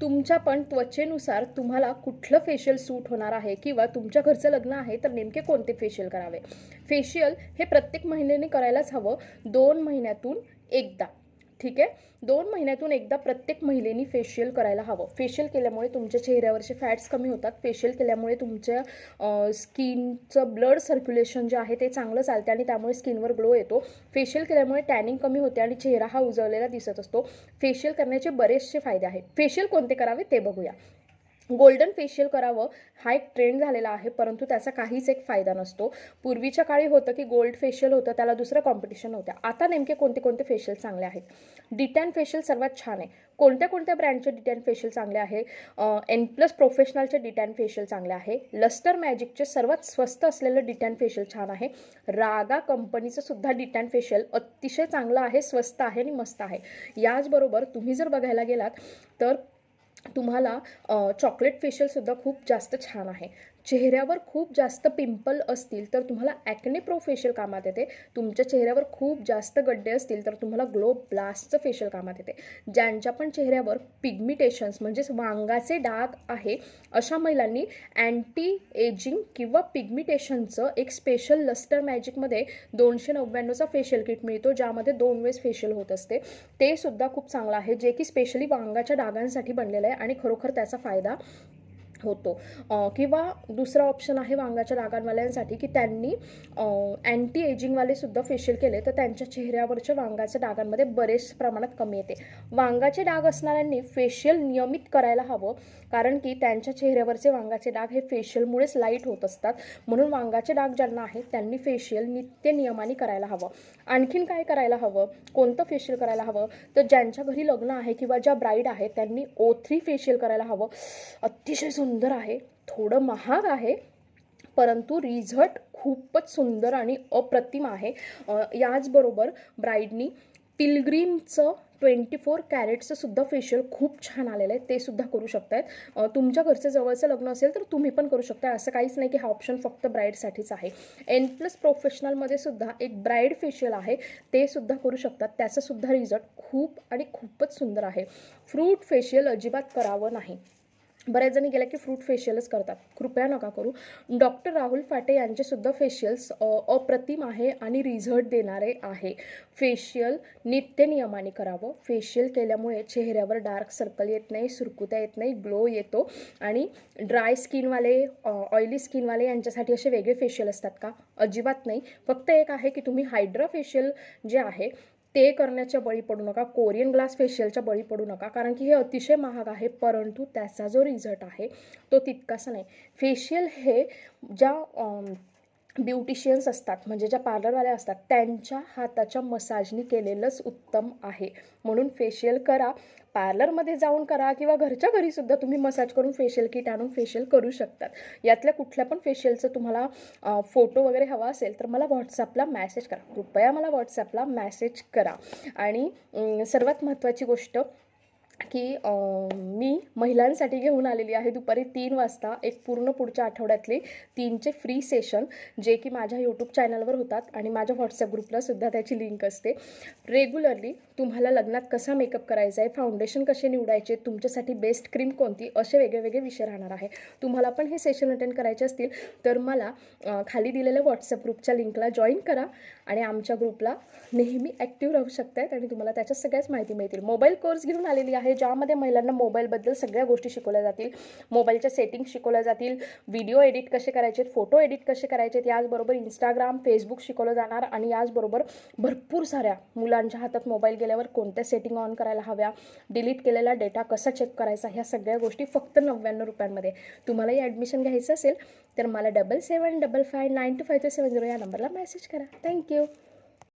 तुमच्या पण त्वचेनुसार तुम्हाला कुठलं फेशियल सूट होणार आहे किंवा तुमच्या घरचं लग्न आहे तर नेमके कोणते फेशियल करावे. फेशियल हे प्रत्येक महिन्याने करायलाच हवं, 2 महिन्यातून एकदा. ठीक आहे, 2 महिन्यातून एकदा प्रत्येक महिलेनी फेशियल करायला हवं. फेशियल केल्यामुळे तुमच्या चेहऱ्यावरचे फॅट्स कमी होतात. फेशियल केल्यामुळे तुमच्या स्किनचं ब्लड सर्क्युलेशन जे आहे ते चांगलं चालते आणि त्यामुळे स्किनवर ग्लो येतो. फेशियल केल्यामुळे टॅनिंग कमी होते आणि चेहरा हा उजळलेला दिसत असतो. फेशियल करण्याचे बरेचसे फायदे आहेत. फेशियल कोणते करावे ते बघूया. गोल्डन फेशियल करावं हा एक ट्रेंड झालेला आहे, परंतु त्याचा काहीच एक फायदा नसतो. पूर्वीच्या काळी होतं की गोल्ड फेशियल होतं, त्याला दुसरं कॉम्पिटिशन होत्या. आता नेमके कोणते कोणते फेशियल चांगले आहेत. डिटॅन फेशियल सर्वात छान आहे. कोणत्या कोणत्या ब्रँडचे डिटॅन फेशियल चांगले आहे. N+ प्रोफेशनलचे डिटॅन फेशियल चांगले आहे. लस्टर मॅजिकचे सर्वात स्वस्त असलेलं डिटॅन फेशियल छान आहे. रागा कंपनीचं सुद्धा डिटॅन फेशियल अतिशय चांगलं आहे, स्वस्त आहे आणि मस्त आहे. याचबरोबर तुम्ही जर बघायला गेलात तर तुम्हाला चॉकलेट फेशियलसुद्धा खूप जास्त छान आहे. चेहऱ्यावर खूप जास्त पिंपल असतील तर तुम्हाला ॲक्ने प्रो फेशियल कामात येते. तुमच्या चेहऱ्यावर खूप जास्त गड्डे असतील तर तुम्हाला ग्लो ब्लास्टचं फेशियल कामात येते. ज्यांच्या पण चेहऱ्यावर पिगमिटेशन्स म्हणजेच वांगाचे डाग आहे अशा महिलांनी अँटी एजिंग किंवा पिगमिटेशनचं एक स्पेशल लस्टर मॅजिकमध्ये 299चा फेशियल किट मिळतो, ज्यामध्ये 2 वेळेस फेशियल होत असते. ते सुद्धा खूप चांगलं आहे, जे की स्पेशली वांगाच्या डागांसाठी बनलेलं आहे आणि खरोखर त्याचा फायदा होतो. किंवा दुसरा ऑप्शन आहे वांगाच्या डागांवाल्यांसाठी की त्यांनी अँटी एजिंगवाले सुद्धा फेशियल केले तर त्यांच्या चेहऱ्यावरच्या वांगाच्या डागांमध्ये बरेच प्रमाणात कमी येते. वांगाचे डाग असणाऱ्यांनी फेशियल नियमित करायला हवं, कारण की त्यांच्या चेहऱ्यावरचे वांगाचे डाग हे फेशियलमुळेच लाईट होत असतात. म्हणून वांगाचे डाग ज्यांना आहेत त्यांनी फेशियल नित्य नियमाने करायला हवं. आणखीन काय करायला हवं, कोणतं फेशियल करायला हवं, तर ज्यांच्या घरी लग्न आहे किंवा ज्या ब्राईड आहेत त्यांनी O3 फेशियल करायला हवं. अतिशय सुंदर आहे, थोडं महाग आहे, परंतु रिझल्ट खूपच सुंदर आणि अप्रतिम आहे. याचबरोबर ब्राईडनी पिलग्रीमचं 24 कॅरेटचं सुद्धा फेशियल खूप छान आलेलं आहे, ते सुद्धा करू शकतायत. तुमच्या घरचं जवळचं लग्न असेल तर तुम्ही पण करू शकता. असं काहीच नाही की हा ऑप्शन फक्त ब्राईडसाठीच आहे. N+ प्रोफेशनलमध्ये सुद्धा एक ब्राईड फेशियल आहे, ते सुद्धा करू शकतात. त्याचा सुद्धा रिझल्ट खूप आणि खूपच सुंदर आहे. फ्रूट फेशियल अजिबात करावं नाही. बऱ्याच जणी गेल्या की फ्रूट फेशियलच करतात, कृपया नका करू. डॉक्टर राहुल फाटे यांचे सुद्धा फेशियल्स अप्रतिम आहे आणि रिझल्ट देणारे आहे. फेशियल नित्य नियमाने करावं. फेशियल केल्यामुळे चेहऱ्यावर डार्क सर्कल येत नाही, सुरकुत्या येत नाही, ग्लो येतो. आणि ड्राय स्किनवाले, ऑइली स्किनवाले यांच्यासाठी असे वेगळे फेशियल असतात का? अजिबात नाही. फक्त एक आहे की तुम्ही हायड्रा फेशियल जे आहे ते करण्याच्या बळी पडू नका. कोरियन ग्लास फेशियलच्या बळी पडू नका, कारण की हे अतिशय महाग आहे, परंतु त्याचा जो रिझल्ट आहे तो तितकासा नाही. फेशियल हे ज्या ब्युटिशियन्स असतात म्हणजे ज्या पार्लरवाल्या असतात त्यांच्या हाताच्या मसाजनी केलेलंच उत्तम आहे. म्हणून फेशियल करा, पार्लरमध्ये जाऊन करा किंवा घरच्या घरीसुद्धा तुम्ही मसाज करून फेशियल किट आणून फेशियल करू शकतात. यातल्या कुठल्या पण फेशियलचं तुम्हाला फोटो वगैरे हवा असेल तर मला व्हॉट्सॲपला मॅसेज करा, कृपया मला व्हॉट्सॲपला मॅसेज करा. आणि सर्वात महत्त्वाची गोष्ट की मी महिलांसाठी घेऊन आलेली आहे दुपारी 3 वाजता एक पूर्ण पुढच्या आठवड्यातले 3चे फ्री सेशन, जे की माझ्या यूट्यूब चॅनलवर होतात आणि माझ्या व्हॉट्सॲप ग्रुपला सुद्धा त्याची लिंक असते. रेग्युलरली तुम्हाला लग्नात कसा मेकअप करायचा आहे, फाउंडेशन कसे निवडायचे, तुमच्यासाठी बेस्ट क्रीम कोणती, असे वेगळे विषय राहणार आहे. तुम्हाला पण हे सेशन अटेंड करायचे असतील तर मला खाली दिलेल्या व्हॉट्सॲप ग्रुपच्या लिंकला जॉईन करा आणि आमच्या ग्रुपला नेहमी ॲक्टिव्ह राहू शकतात आणि तुम्हाला त्याच्या सगळ्याच माहिती मिळतील. मोबाईल कोर्स घेऊन आलेली आहे, ज्यामध्ये महिलांना मोबाईलबद्दल सगळ्या गोष्टी शिकवल्या जातील. मोबाईलच्या सेटिंग्स शिकवल्या जातील, व्हिडिओ एडिट कसे करायचे, फोटो एडिट कसे करायचे, याचबरोबर इंस्टाग्राम, फेसबुक शिकवलं जाणार आणि याचबरोबर भरपूर साऱ्या मुलांच्या हातात मोबाईल गेल्यावर कोणत्या सेटिंग ऑन करायला हव्या, डिलीट केलेला डेटा कसा चेक करायचा, ह्या सगळ्या गोष्टी फक्त 99 रुपयांमध्ये. तुम्हालाही ॲडमिशन घ्यायचं असेल तर मला 7755925270 या नंबरला मेसेज करा. थँक्यू.